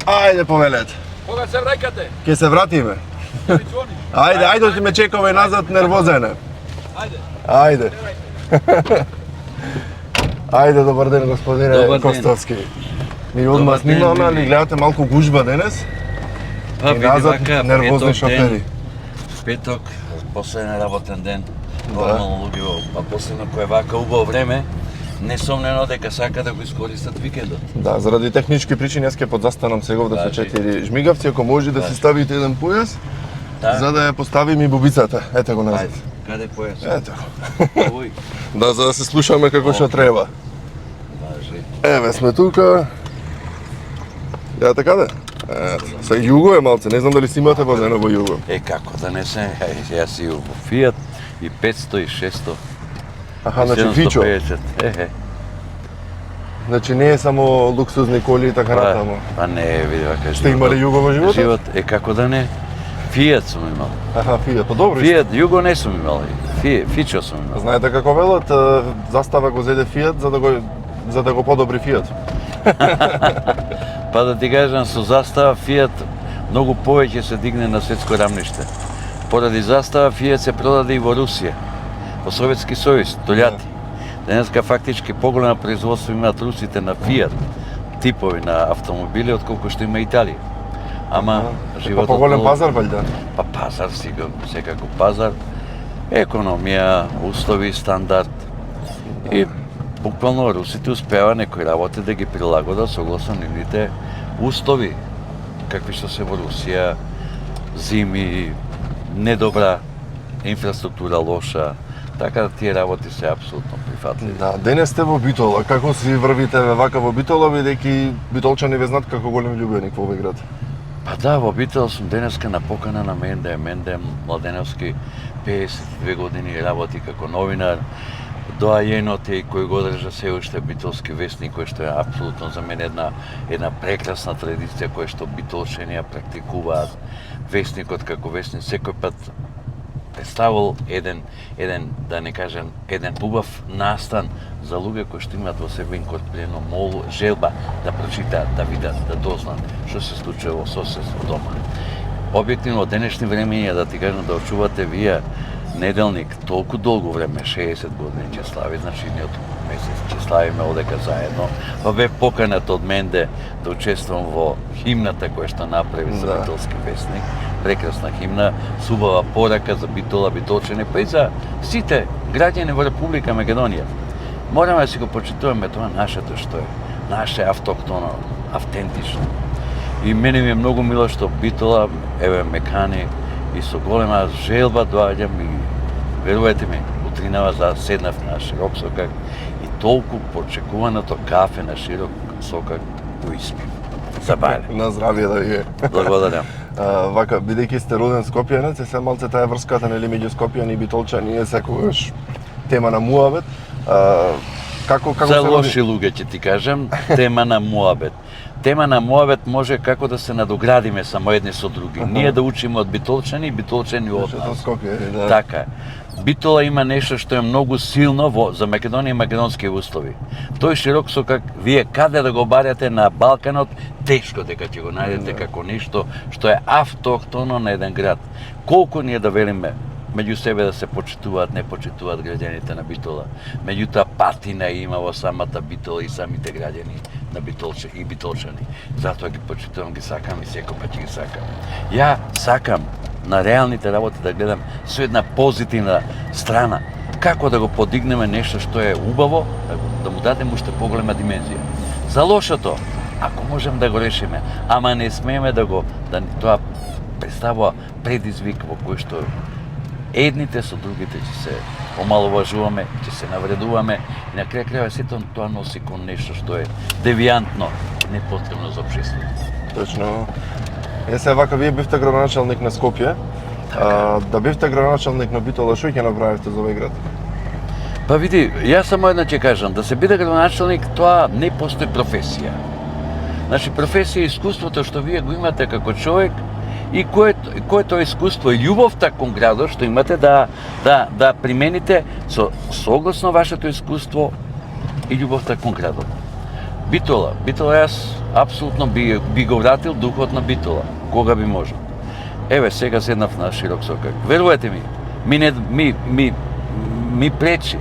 Ајде, повелете. Кога се враќате? Ке се вратиме. Ќе ми звониш. Ајде, ти ме чекаме назад, нервозене. Ајде. Ајде, добар ден, господине Добар ден. Костовски. Ми одма Добар ден, снимаме, али Мили. гледате малку гужба денес. Па И види назад вака, нервозни петок шофери. ден, петок, последен работен ден. Нормално луѓе, па последно кој е вака убаво време, несомнено дека сака да го искористат викендот. Да, заради технички причини јас ќе подзастанам сега да се Важи. 4 жмигавци, ако може да си ставите еден појас, Да. за да ја поставим и бубицата. Ете го назад. Ајде, каде појас? Ето. Овој. Да, за да се слушаме како што треба. Важи. Еве сме тука. Јате каде? Ето, са југо е малце, не знам дали си имате возено во југо. Како да не се, јас си во Фиат и 500 и 600. Аха, значи Фичо. 750. Значи не е само луксузни коли и така натаму. Па не, види вака Сте имали југо во животот? Живот, како да не. Фиат сум имал. Аха, Фијат, па добро. Фиат, југо не сум имал. Фичо сум имал. Знаете како велат, застава го зеде Фијат за да го подобри Фијат. Па да ти кажам, со застава Фиат многу повеќе се дигне на светско рамниште. Поради застава Фиат се продаде и во Русија, во Советски сојуз, толјати. Денеска фактички поголема производство имаат русите на Фиат типови на автомобили отколку што има Италија. Ама Па животот поголем многу- пазар валјда. Па пазар секако пазар, економија, услови, стандард. И буквално русите успева некои работи да ги прилагодат согласно нивните услови, какви што се во Русија, зими, недобра инфраструктура, лоша, така да тие работи се апсолутно прифатливи. Да, денес сте во Битола. Како си врвите вака во Битола, бидејќи битолчани ве знаат како голем љубеник во овој град? Па да, во Битол сум денеска на покана на Менде Младеновски, 52 години работи како новинар. Доајенот е и кој го држа се уште битолски вестник, кој што е апсолутно за мене една прекрасна традиција која што битолчани ја практикуваат. Вестникот како вестник секој пат представил еден да не кажем еден убав настан за луѓе кои што имаат во себе инкорпорирано молба, желба да прочитаат, да видат, да дознаат што се случува во соседство дома. Објективно, од денешни времења да ти кажам да очувате вие неделник толку долго време, 60 години ќе слави, значи идниот месец ќе славиме одека заедно. Па бе поканет од Менде да учествувам во химната која што направи за Да. Битолски вестник. Прекрасна химна, субава порака за Битола, битолчани, па и за сите граѓани во Република Македонија. Мораме да си го почитуваме тоа нашето што е, наше автохтоно, автентично. И мене ми е многу мило што Битола, еве мекани, и со голема желба доаѓам и верувајте ми, утринава седнав на широк сокак и толку почекуваното кафе на широк сокак го испив. За бајле. На здравје да ви е. Благодарам. Вака, бидејќи сте роден скопјанец, се малце таа врската нели меѓу скопјани и битолчани е секогаш тема на муабет. Како За се лоши луѓе ќе ти кажам, тема на муабет. Тема на муабет може како да се надоградиме само едни со други. Ние да учиме од битолчани и битолчани од Што нас. Скопје, да. Така е. Битола има нешто што е многу силно за Македонија и македонски услови. Тој широк сокак, вие каде да го барате на Балканот, тешко дека ќе го најдете како нешто што е автохтоно на еден град. Колку ние да велиме меѓу себе да се почитуваат, не почитуваат граѓаните на Битола. Меѓутоа патина има во самата Битола и самите граѓани на битолчани. Затоа ги почитувам, ги сакам и секој пат ќе ги сакам. Ја сакам на реалните работи да гледам со една позитивна страна. Како да го подигнеме нешто што е убаво, да му дадеме уште поголема димензија. За лошото, ако можем да го решиме, ама не смееме да тоа представува предизвик во кој што едните со другите ќе се омаловажуваме, ќе се навредуваме и на крај крајава сето тоа носи кон нешто што е девијантно, непотребно за општеството. Точно. Се вака, вие бивте градоначалник на Скопје. Да бивте градоначалник на Битола, што ќе направите за овој град? Па види, јас само едно ќе кажам, да се биде градоначалник, тоа не постои професија. Значи, професија е искуството што вие го имате како човек и кое тоа искуство и љубовта кон градот што имате да примените согласно вашето искуство и љубовта кон градот. Битола јас апсолутно би го вратил духот на Битола, кога би можел. Еве, сега седнав на широк сокак. Верувате ми пречи.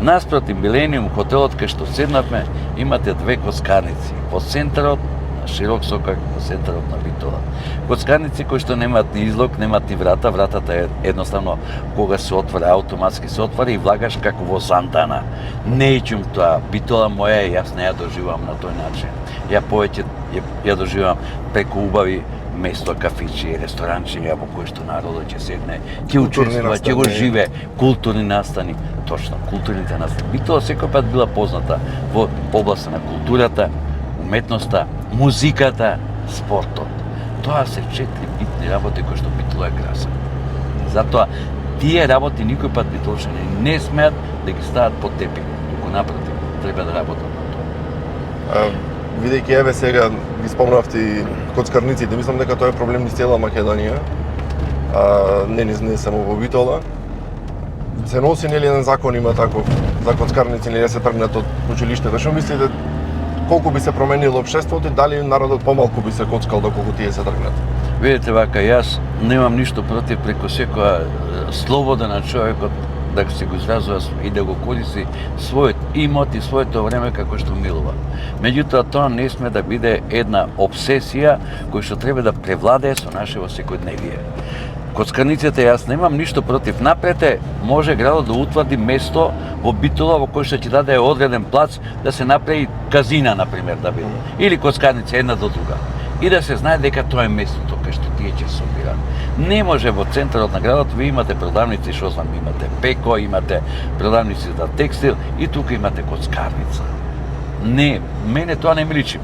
Наспроти Милениум хотелот кај што седнавме, имате две коцкарници. Во центарот на широк сокак, во центарот на Битола. Коцкарници кои што немаат ни излог, немаат ни врата, вратата е едноставно кога се отвара, автоматски се отвара и влагаш како во Сантана. Не ичум тоа, Битола моја е, јас не ја доживам на тој начин. Ја повеќе ја доживам преку убави место, кафичи, ресторанчи, во кои што народот ќе седне, ќе учествува, ќе го живе, културни настани. Точно, културните настани. Битола секој пат била позната во областа на културата, уметноста, музиката, спортот. Тоа се 4 битни работи кои што Битола е красен. Затоа, тие работи никој пат битолчани не смеат да ги стават под тепих, туку напротив, треба да работат на тоа. Видејќи еве сега ги спомнавте и коцкарниците, мислам дека тоа е проблем низ цела Македонија, не само во Битола. Се носи нели еден закон има таков за коцкарници, нели се тргнат од училиштето. Што мислите, колку би се променило општеството и дали народот помалку би се коцкал доколку тие се тргнат? Видите вака, јас немам ништо против преку секоја слобода на човекот да се го изразува и да го користи својот имот и своето време како што милува. Меѓутоа, тоа не сме да биде една обсесија која што треба да превладее со нашето секојдневие. Коцкарниците, јас немам ништо против. Напрете, може градот да утврди место во Битола во кој што ќе даде одреден плац да се направи казина, например, да биде. Или коцкарница една до друга. И да се знае дека тоа е местото кај што тие ќе се собираат. Не може во центарот на градот, ви имате продавници, што знам, имате пеко, имате продавници за текстил и тука имате коцкарница. Не, мене тоа не ми личи.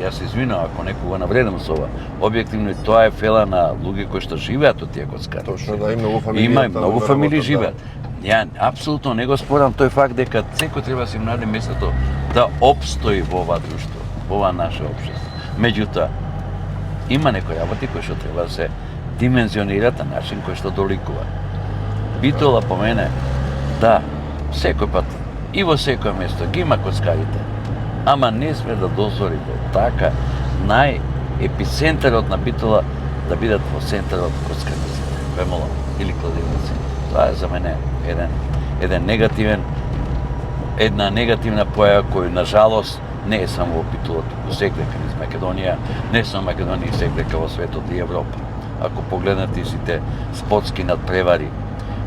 Јас се извинувам ако некога навредам со ова. Објективно тоа е фела на луѓе кои што живеат од тие коцкарници. Точно, да, и многу фамилии. Има и многу фамилии живеат. Ја апсолутно не го спорам тој факт дека секој треба да си најде местото да опстои во ова друштво, во ова наше општество. Меѓутоа, има некои работи кои што треба да се димензионират на начин кој што доликува. Битола по мене, да, секој пат и во секој место ги има коцкарите, ама не сме да дозволиме така епицентарот на Битола да бидат во центарот коцкарниците, бемоло или кладилници. Тоа е за мене една негативна појава која на жалост не е само во Битола, туку секдека низ Македонија, не само Македонија, и секдека во светот и Европа. Ако погледнете сите спортски надпревари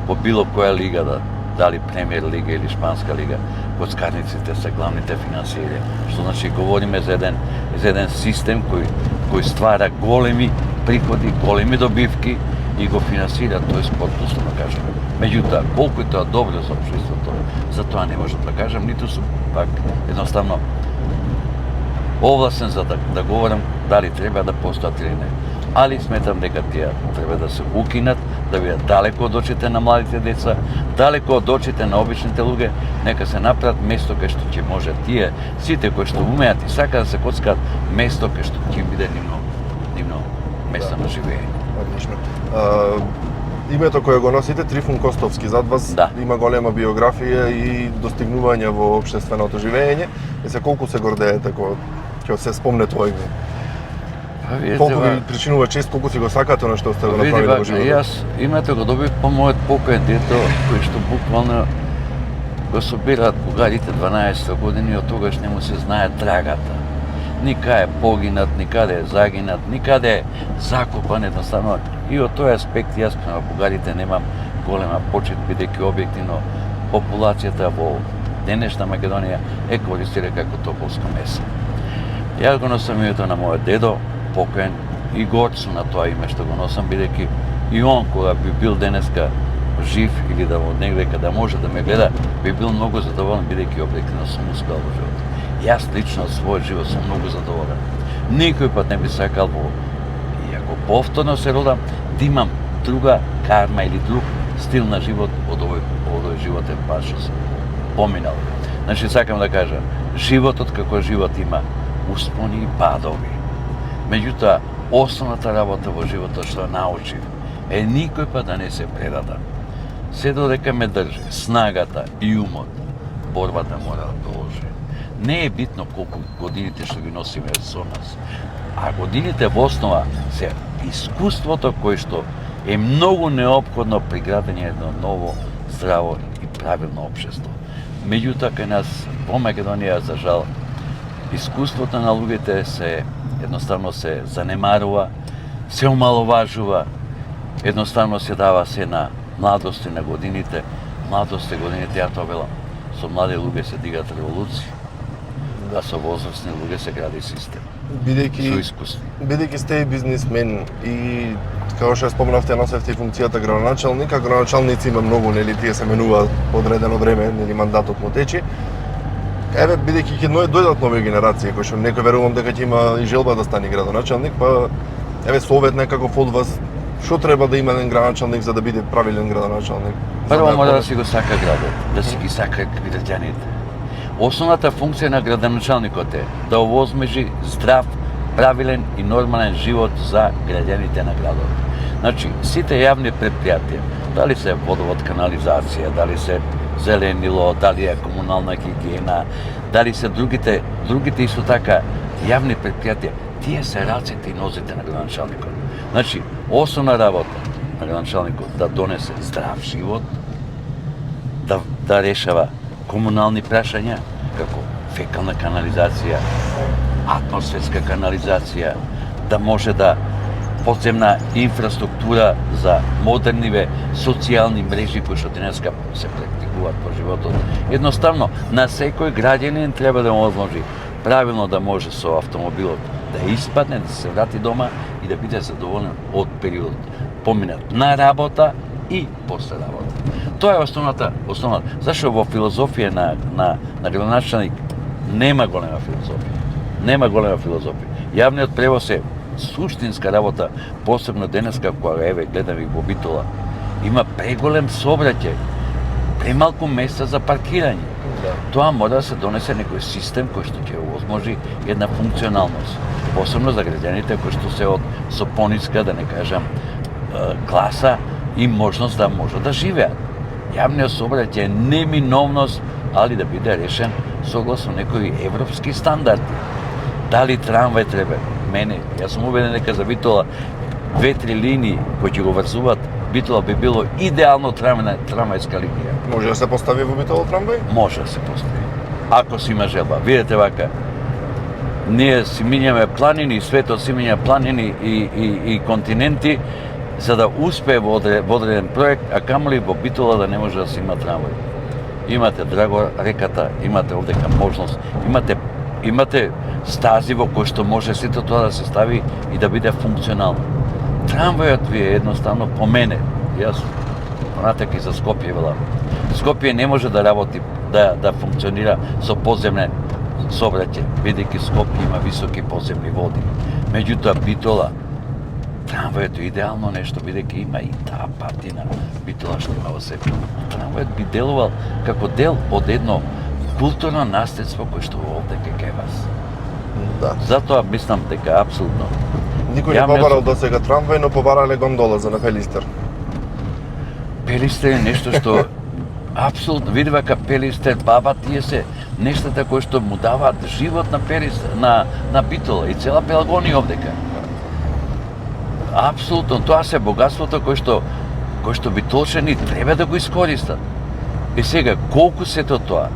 по било која лига, дали Премиер лига или Шпанска лига, коцкарниците се главните финансиери. Што значи говориме за еден систем кој ствара големи приходи, големи добивки и го финансира тој спорт, условно кажеме. Меѓутоа, колку е тоа добро за општеството, за тоа не можам да кажам, ниту сум пак едноставно овластен за да говорам дали треба да постојат или не. Али сметам дека тие треба да се укинат, да бидат далеко од очите на младите деца, далеко од очите на обичните луѓе, нека се направат место кај што ќе може тие, сите кои што умеат и сакаат да се коцкаат, место кај што ќе биде нивно место на живење. Одлично. Името кое го носите, Трифун Костовски, зад вас има голема биографија и достигнувања во општественото живење. И се колку се гордеете кога ќе се спомне тоа име? Колку ви причинува чест, колку си го сакате на што сте го направили во животот? Јас името го добив по мојот покоен дето, кој што буквално го собираат бугарите 12 години, од тогаш не му се знае трагата. Никаде е погинат, никаде е загинат, никаде е закопан едноставно. И од тој аспект јас према бугарите немам голема почит, бидејќи објективно популацијата во денешна Македонија е користира како тополско месо. Јас го носам името на мојот дедо, покоен, и горд сум на тоа име што го носам, бидејќи и он кога би бил денеска жив или да од негде каде може да ме гледа, би бил многу задоволен, бидејќи објективно сум успел во животот. Јас лично од својот живот сум многу задоволен. Никој пат не би сакал и ако повторно се родам, да имам друга карма или друг стил на живот од овој животен пат што сум поминал. Значи, сакам да кажам, животот како живот има успони и падови. Меѓутоа, основната работа во животот што научив е никој пат да не се предадам. Се додека ме држи снагата и умот, борбата мора да продолжи. Не е битно колку годините што ги носиме со нас, а годините во основа се искуството кое што е многу неопходно при градење едно ново, здраво и правилно општество. Меѓутоа, кај нас во Македонија, за жал, искуството на луѓето се едноставно се занемарува, се омаловажува, едноставно се дава се на младост и на годините. Младост и годините, ја тоа велам, со млади луѓе се дигат револуции, а со возрастни луѓе се гради систем. Со искуство. Бидејќи сте и бизнисмен и како што спомнавте, носевте и функцијата градоначалник, а градоначалници има многу, нели, тие се менуваат по одредено време, нели, мандатот му течи. Еве, бидејќи ќе дојдат нови генерации, кои што некој верувам дека ќе има и желба да стане градоначалник, па еве совет некаков од вас, што треба да има еден градоначалник за да биде правилен градоначалник? Прво мора да си го сака градот, да си ги сака граѓаните. Основната функција на градоначалникот е да овозможи здрав, правилен и нормален живот за граѓаните на градот. Значи, сите јавни предпријатија, дали се водовод, канализација, дали се зеленило, дали е комунална хигиена, дали се другите исто така јавни предпријатија, тие се раците и нозите на градоначалникот. Значи, основна работа на градоначалникот да донесе здрав живот, да решава комунални прашања, како фекална канализација, атмосферска канализација, да може да подземна инфраструктура за модерниве социјални мрежи кои што денеска се практикуваат по животот. Едноставно, на секој граѓанин треба да му возможи правилно да може со автомобилот да испадне, да се врати дома и да биде задоволен од периодот поминат на работа и после работа. Тоа е основната. Зашто во филозофија на градоначалник нема голема филозофија. Јавниот превоз е суштинска работа, посебно денеска кога еве гледам и во Битола. Има преголем сообраќај, премалку места за паркирање. Тоа мора да се донесе некој систем кој што ќе овозможи една функционалност, посебно за граѓаните кои што се со пониска, да не кажам, класа и можност да може да живеат. Јавниот сообраќај е неминовност, али да биде решен согласно некои европски стандарди. Дали трамвај треба? Јас сум убеден дека за Битола 2-3 линии кои ќе го врзуваат Битола би било идеално трамвајска линија. Може да се постави во Битола трамвај? Може да се постави. Ако си има желба. Видете вака, ние си минјаме планини, светот си минја планини и континенти за да успее во одреден проект, а камоли во Битола да не може да се има трамвај. Имате Драгор реката, имате овдека можност, имате стази во кои што може сето тоа да се стави и да биде функционално. Трамвајот ви е едноставно по мене. Јас понатак и за Скопје велам. Скопје не може да работи, да функционира со подземне сообраќај, бидејќи Скопје има високи подземни води. Меѓутоа Битола, трамвајот е идеално нешто, бидејќи има и таа патина Битола што има во себе. Трамвајот би делувал како дел од едно културно наследство кое што овде кај вас. Да. Затоа мислам дека апсолутно. Никој не побарал до сега трамвај, но побарале гондола за на Пелистер. Пелистер е нешто што апсолутно, види вака Пелистер, баба, тие се нештата кои што му даваат живот на Пелистер, на Битола и цела Пелагонија овдека. Апсолутно, тоа се богатството кој што битолчани треба да го искористат. И сега, колку сето тоа?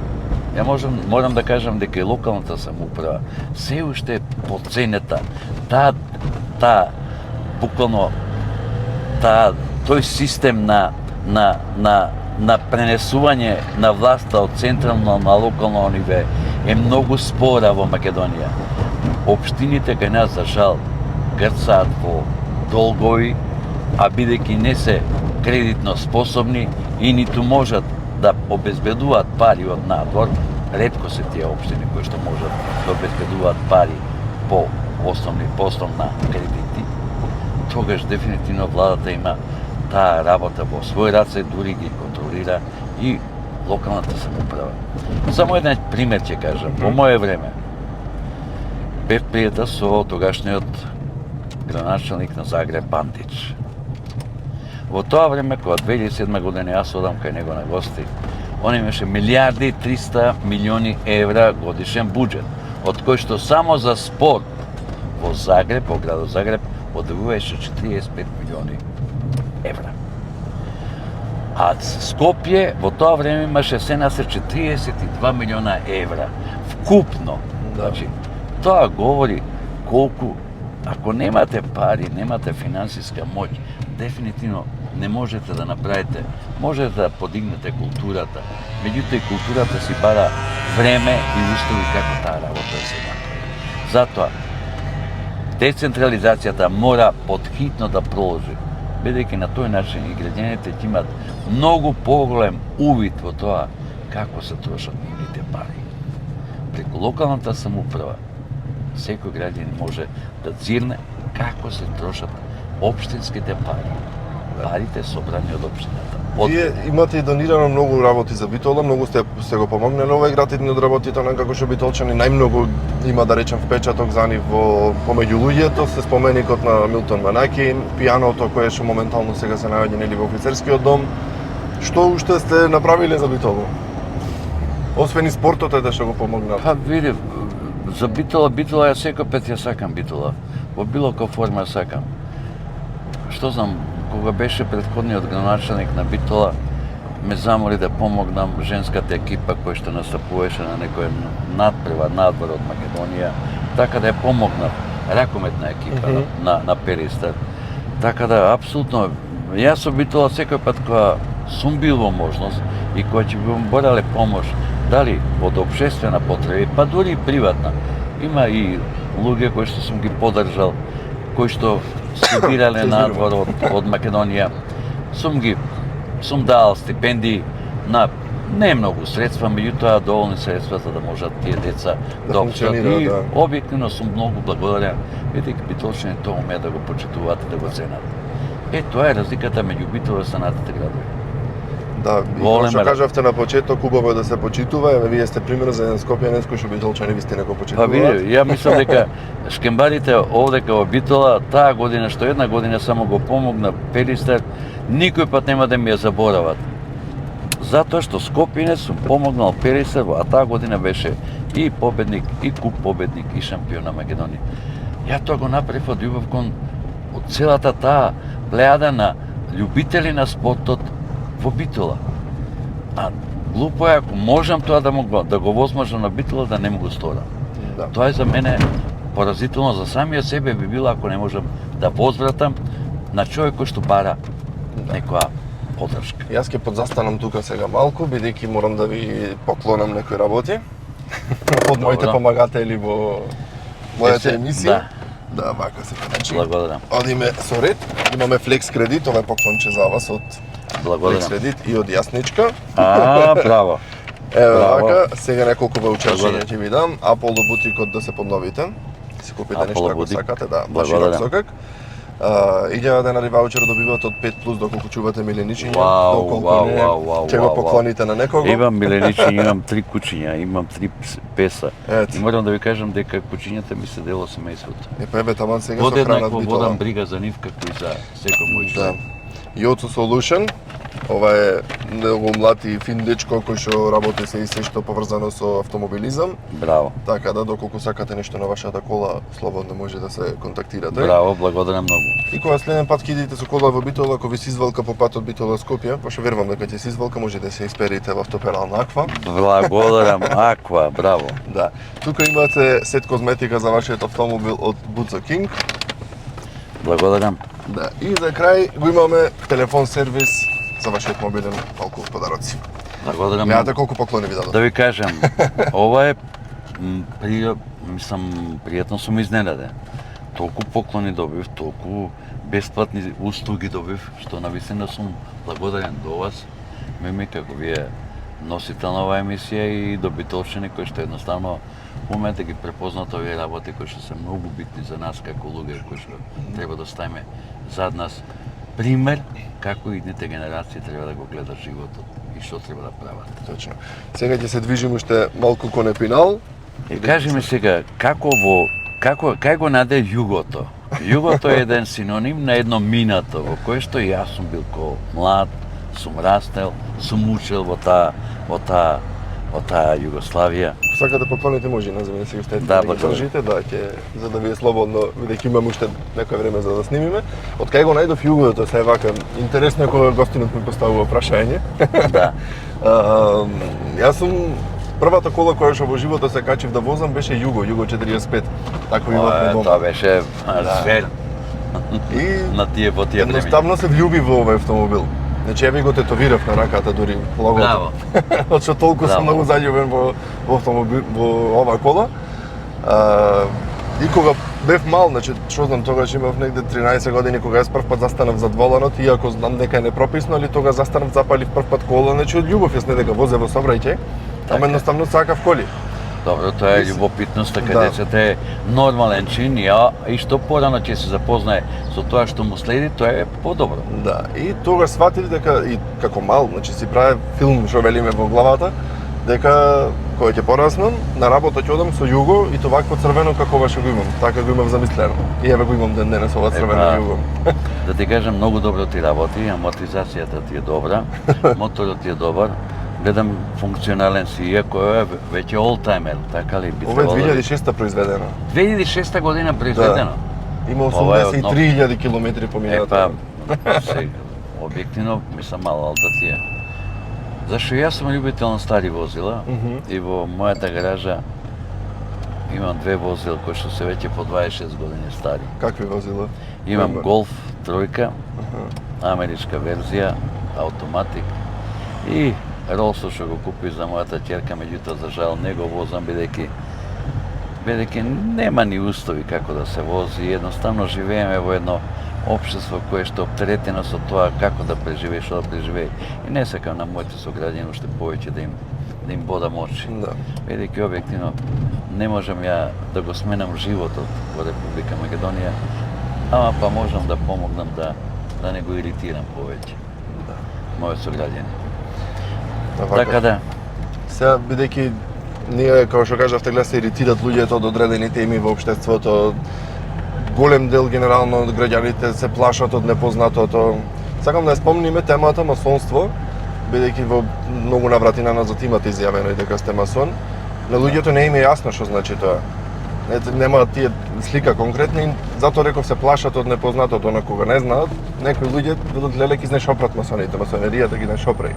Ја морам да кажам дека и локалната самоуправа се уште е подценета. Буквално тој систем на пренесување на власта од централно на локално ниво е многу спора во Македонија. Општините кај нас, за жал, грцаат во долгови, а бидејќи не се кредитно способни и ниту можат да обезбедуваат пари од надвор, ретко се тие општини кои што можат да обезбедуваат пари по основна кредити, тогаш дефинитивно владата има таа работа во свој раце, дури ги контролира и локалната самоуправа. Само еден пример ќе кажам. Во моје време бев пријател со тогашниот градоначалник на Загреб Пантич. Во тоа време, кога 2007 година јас одам кај него на гости, он имаше милиарди и 300 милиони евра годишен буџет, од кој што само за спорт во Загреб, во градот Загреб, одвоеше 45 милиони евра. А Скопје во тоа време имаше се на се 42 милиона евра вкупно. Значи, тоа говори колку, ако немате пари, немате финансиска моќ, дефинитивно не можете да направите, можете да подигнете културата, меѓутоа и културата си бара време и услови како таа работа да се направи. Затоа, децентрализацијата мора подхитно да продолжи, бидејќи на тој начин и граѓаните ќе имат многу поголем увид во тоа како се трошат нивните пари. Преку локалната самоуправа, секој граѓанин може да дзирне како се трошат општинските пари, парите собрани од општината. Вие имате и донирано многу работи за Битола, многу сте го помогнали овој град едни од работите на како што битолчани, најмногу има да речем впечаток за нив во помеѓу луѓето, се споменикот на Милтон Манаки, пијаното кое што моментално сега се наоѓа нели во офицерскиот дом. Што уште сте направиле за Битола? Освен и спортот ете што го помогнат. Па види, за Битола ја секој пат ја сакам Битола. Во било која форма ја сакам. Што знам, кога беше претходниот градоначелник на Битола, ме замоли да помогнам женската екипа која што настапуваше на некој надбор од Македонија, така да ја помогнав ракометна екипа на Перистер. Така да, апсолутно, јас со Битола секој пат кога сум бил во можност и кога ќе би борале помош, дали од општествена потреба, па дури и приватна. Има и луѓе кои што сум ги поддржал, кои што студирале надвор од Македонија. Сум дал стипендии на не многу средства, меѓутоа доволни средства за да можат тие деца да општат. И објективно сум многу благодарен, бидејќи битолчани тоа умеат да го почитуваат и да го ценат. Тоа е разликата меѓу Битола и останатите градови. Да, и што кажавте на почеток, убаво е да се почитува, вие сте пример за еден скопјанец кој што битолчани вистина го почитуваат. Па види, ја мислам дека шкембарите овдека во Битола таа година што една година само го помогна Перистер, никој пат нема да ми ја заборават. Затоа што Скопјанец сум помогнал Перистер, а таа година беше и победник, и куп победник, и шампион на Македонија. Ја тоа го направив од љубов кон од целата таа плејада на љубители на спортот во Битола. А глупо е ако можам тоа да го возможам на Битола да не му го сторам. Да. Тоа е за мене поразително, за самиот себе би било ако не можам да возвратам на човек кој што бара некоја поддршка. Јас ќе подзастанам тука сега малку, бидејќи морам да ви поклонам некои работи од моите помагатели во мојата емисија. Да, вака се значи. Благодарам. Одиме со ред. Имаме флекс кредит, ова е поклонче за вас од Благодарам. флекс кредит и од Јасничка. Браво. Еве вака, сега неколку ваучерчиња ќе ви дам. Apollo бутикот да се подновите. Си купите нешто ако сакате, да, машина сокак. 1000 денари ваучер добивате од 5+ доколку чувате миленичиња, доколку не ќе го поклоните на некого. Имам миленичиња, имам 3 кучиња, имам 3 песа. И морам да ви кажам дека кучињата ми се дело семејството. Па еве таман сега со храна Подеднакво Битола. водам брига за нив како и за секој мој член. Јоцу Solution, ова е многу млад и фин дечко кој што работи се и се што поврзано со автомобилизам. Браво. Така да, доколку сакате нешто на вашата кола, слободно може да се контактирате. Браво, благодарам многу. И кога следен пат ќе идете со кола во Битола, ако ви се извалка по патот Битола Скопје, пошто верувам дека ќе се извалка, може да се исперите во Топерална Аква. Благодарам, Аква, браво. Да. Тука имате сет козметика за вашиот автомобил од Buzo King. Благодарам. Да, и за крај го имаме телефон сервис за вашиот мобилен, малку подароци. Благодарам. Мејате колку поклони ви дадов? Да ви кажам, ова е мислам пријатно сум изненаден. Толку поклони добив, толку бесплатни услуги добив, што навистина сум благодарен до вас. Мими како вие носител на оваа емисија и до битолчани кои што едноставно умеете ги препознат овие работи кои што се многу битни за нас како луѓе кои што треба да ставиме зад нас пример како идните генерации треба да го гледат животот и што треба да прават. Точно. Сега ќе се движиме уште малку кон Епинал. И кажи ми сега, кај го наде југото? Југото е еден синоним на едно минато во кое што јас сум бил ко млад, сум растел, сум учел во таа Југославија. Сакате да поклоните можина за мене сега штете Да, ги благодарам. држите, да, за да ви е слободно, бидејќи имам уште некој време за да снимиме. Од кај го најдов југото, се вака, интересно е кога гостинот ми поставува прашање. Да. Јас сум првата кола која што во животот се качив да возам беше Југо 45. Тако имавме дома. Тоа беше звер И на тие во тие време. едноставно се влюби во овој автомобил. Значи, ја ви го тетовирав на раката дури логото. Браво. Од што толку сум Браво. многу заљубен во автомобил, во оваа кола. И кога бев мал, значи, што знам, тогаш имав негде 13 години, кога јас прв пат застанав зад воланот, иако знам дека е непрописно, али тога застанав, запалив прв пат кола, значи од љубов, јас не дека возе во сообраќај, ама едноставно сакав коли. Добро, тоа е љубопитноста кај Да. децата е нормален чин и што порано ќе се запознае со тоа што му следи, тоа е подобро. Да, и тогаш сватив дека и како мал, значи си правев филм што велиме во главата, дека кога ќе пораснам, на работа ќе одам со југо и тоа вакво црвено како ова што го имам. Така го имав замислено. И еве го имам ден денес ова црвено југо. Да ти кажам, многу добро ти работи, амортизацијата ти е добра, моторот ти е добар, гледам функционален си, иако е веќе олтаймер, така ли би Ова е требало да 2006 произведено. 2006 година произведено. Има Ова е од нов. 83.000 километри поминато. Се, објективно, мислам мало алтатија. Зашто јас сум љубител на стари возила и во мојата гаража имам две возила кои што се веќе по 26 години стари. Какви возила? Имам Пример. Голф тројка, америчка верзија, автоматик и Ролсо што го купи за мојата ќерка, меѓутоа за жал не го возам бидејќи нема ни устови како да се вози, едноставно живееме во едно општество кое што оптеретено со тоа како да преживее, што да преживее. И не сакам на моите сограѓани уште повеќе да им бодам очи. Да. Бидејќи објективно не можам ја да го сменам животот во Република Македонија, ама па можам да помогнам да не го иритирам повеќе. Мојот сограѓани. Така да. Сега, бидејќи ние, како што кажавте, гледа се иритират луѓето од одредени теми во општеството, голем дел генерално од граѓаните се плашат од непознатото. Сакам да ја спомниме темата масонство, бидејќи во многу наврати на назад имате изјавено и дека сте масон. На луѓето не им е јасно што значи тоа. Нема тие слика конкретни, и затоа реков се плашат од непознатото, на кога не знаат. Некои луѓе велат леле ги знаеш опрат масоните, масонеријата ги знаеш опреј.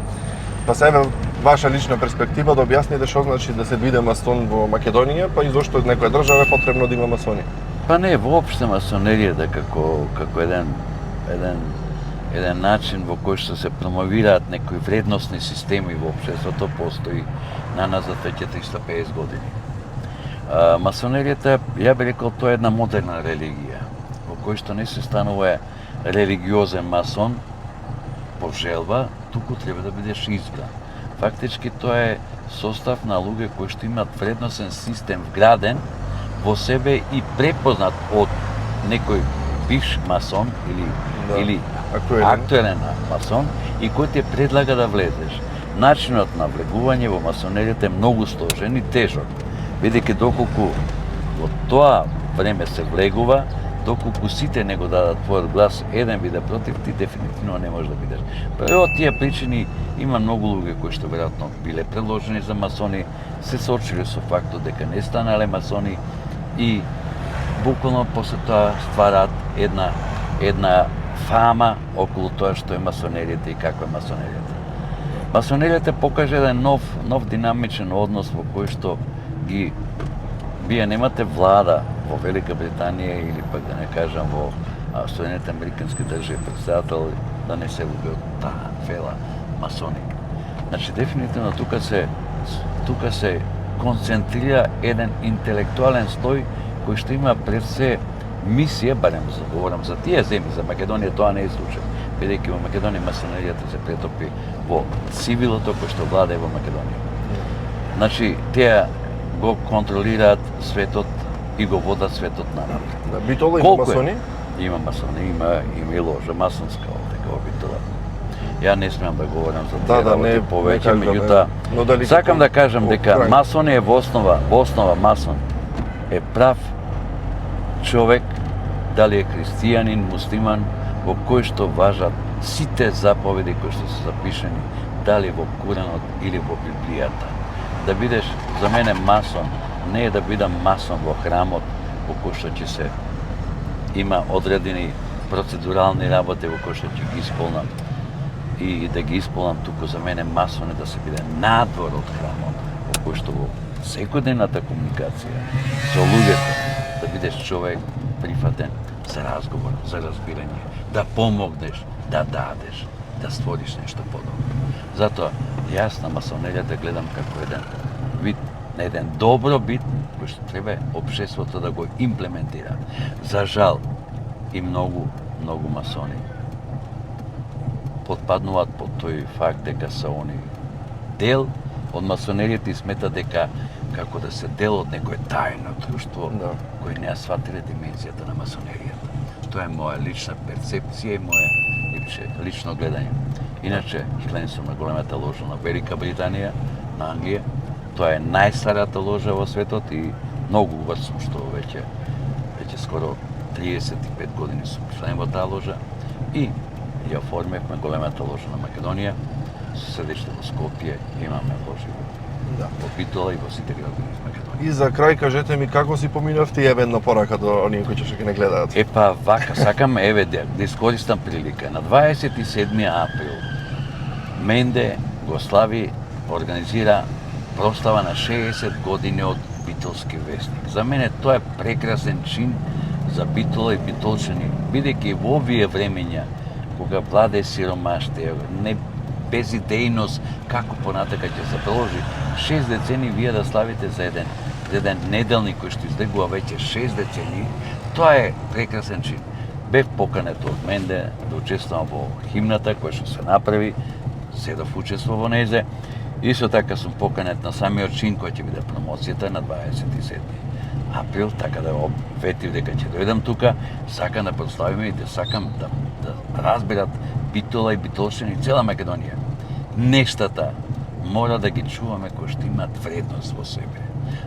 Па сега ваша лична перспектива да објасните што значи да се биде масон во Македонија, па и зошто од некоја држава е потребно да има масони. Па не, воопште масонеријата како еден начин во кој што се промовираат некои вредносни системи во општеството постои на назад веќе 350 години. Масонеријата, ја би рекол, тоа е една модерна религија, во кој што не се станува религиозен масон по желба, туку треба да бидеш избран. Фактички тоа е состав на луѓе кои што имаат вредносен систем вграден во себе и препознат од некој бивш масон или актуелен масон и кој те предлага да влезеш. Начинот на влегување во масонеријата е многу сложен и тежок, бидејќи доколку во тоа време се влегува, доколку сите не го дадат твојот глас, еден биде против, ти дефинитивно не можеш да бидеш. Па од тие причини има многу луѓе кои што веројатно биле предложени за масони, се соочиле со фактот дека не станале масони и буквално после тоа ствараат една фама околу тоа што е масонеријата и каква е масонеријата. Масонеријата покажа еден нов динамичен однос во кој што вие немате влада во Велика Британија или пак да не кажам во Соединените Американски држави, претседател да не се луби од таа фела масоник. Значи дефинитивно тука се концентрира еден интелектуален слој кој што има пред се мисија, барем говорам за тие земји, за Македонија тоа не е случај, бидејќи во Македонија масонеријата се претопи во цивилото кој што владее во Македонија. Значи тие го контролираат светот и го водат светот напред. Битола има масони? Има масони, има и ложа масонска овде во Битола. Ја не смеам да говорам за тие работи повеќе, меѓутоа сакам да кажам дека масон е во основа масон е прав човек, дали е христијанин, муслиман, во кој што важат сите заповеди кои што се запишени, дали во Куранот или во Библијата. Да бидеш, за мене масон, не е да бидам масон во храмот, во кој што ќе се има одредени процедурални работи во кои што ќе ги исполнам и да ги исполнам, туку за мене масон е да се биде надвор од храмот, во кој што во секојдневната комуникација со луѓето, да бидеш човек прифатен за разговор, за разбирање, да помогнеш, да дадеш, да створиш нешто подобро. Затоа, јас на масонеријата гледам како еден вид, на еден добро бит, кој што треба општеството да го имплементира. За жал, и многу масони потпаднуваат под тој факт дека се они дел од масонеријата и сметат дека како да се дел од некое тајно друштво кој не ја сватиле димензијата на масонеријата. Тоа е моја лична перцепција и моја лично гледање. Иначе, член сум на големата ложа на Велика Британија, на Англија. Тоа е најстарата ложа во светот и многу убав сум што веќе скоро 35 години сум член во таа ложа и ја оформивме големата ложа на Македонија, со седиште во Скопје, имаме ложи во Битола и во сите градови во Македонија. И за крај кажете ми како си поминавте и една порака до оние кои ќе не гледаат. Епа вака, сакам да искористам прилика. На 27 април Менде го слави, организира прослава на 60 години од Битолски вестник. За мене тоа е прекрасен чин за Битола и битолчани, бидејќи во овие времења кога владе сиромаштие, не безидејност, како понатака ќе се проложи 6 децени вие да славите за еден неделник кој што излегува веќе 6 децени, тоа е прекрасен чин. Бев поканет од Менде да учествувам во химната која што се направи, седов учество во незе. Исто така сум поканет на самиот чин кој ќе биде промоцијата на 27 април, така да ветив дека ќе дојдам тука, сакам да прославиме и да сакам да разберат Битола и битолчани и цела Македонија. Нештата мора да ги чуваме кои што имаат вредност во себе.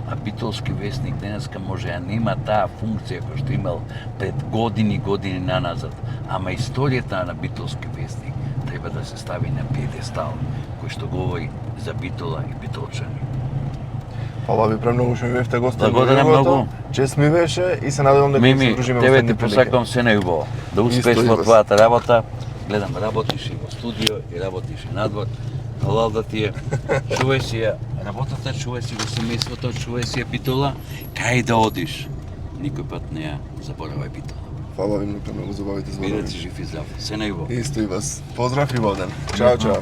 А Битолски вестник денеска може ја нема таа функција која што имал пред години наназад, ама историјата на Битолски вестник треба да се стави на пиедестал кој што говори за Битола и битолчани. Фала ви премногу што ми бевте гост. Благодарам многу. Чест ми беше и се надевам дека ќе се дружиме во тебе следни ти прилики. посакувам се најубаво. Да успееш во твојата работа. Гледам, работиш и во студио и работиш и надвор. Халал да ти е. Чувај си ја работата, чувај си го семејството, чувај си ја Битола. Кај да одиш? Никој пат не ја заборавај Битола. Фала ви многу, забавите зборови. Бидете жив и здрав. Се најубаво. Исто и вас. Поздрав и во ден. Чао, чао.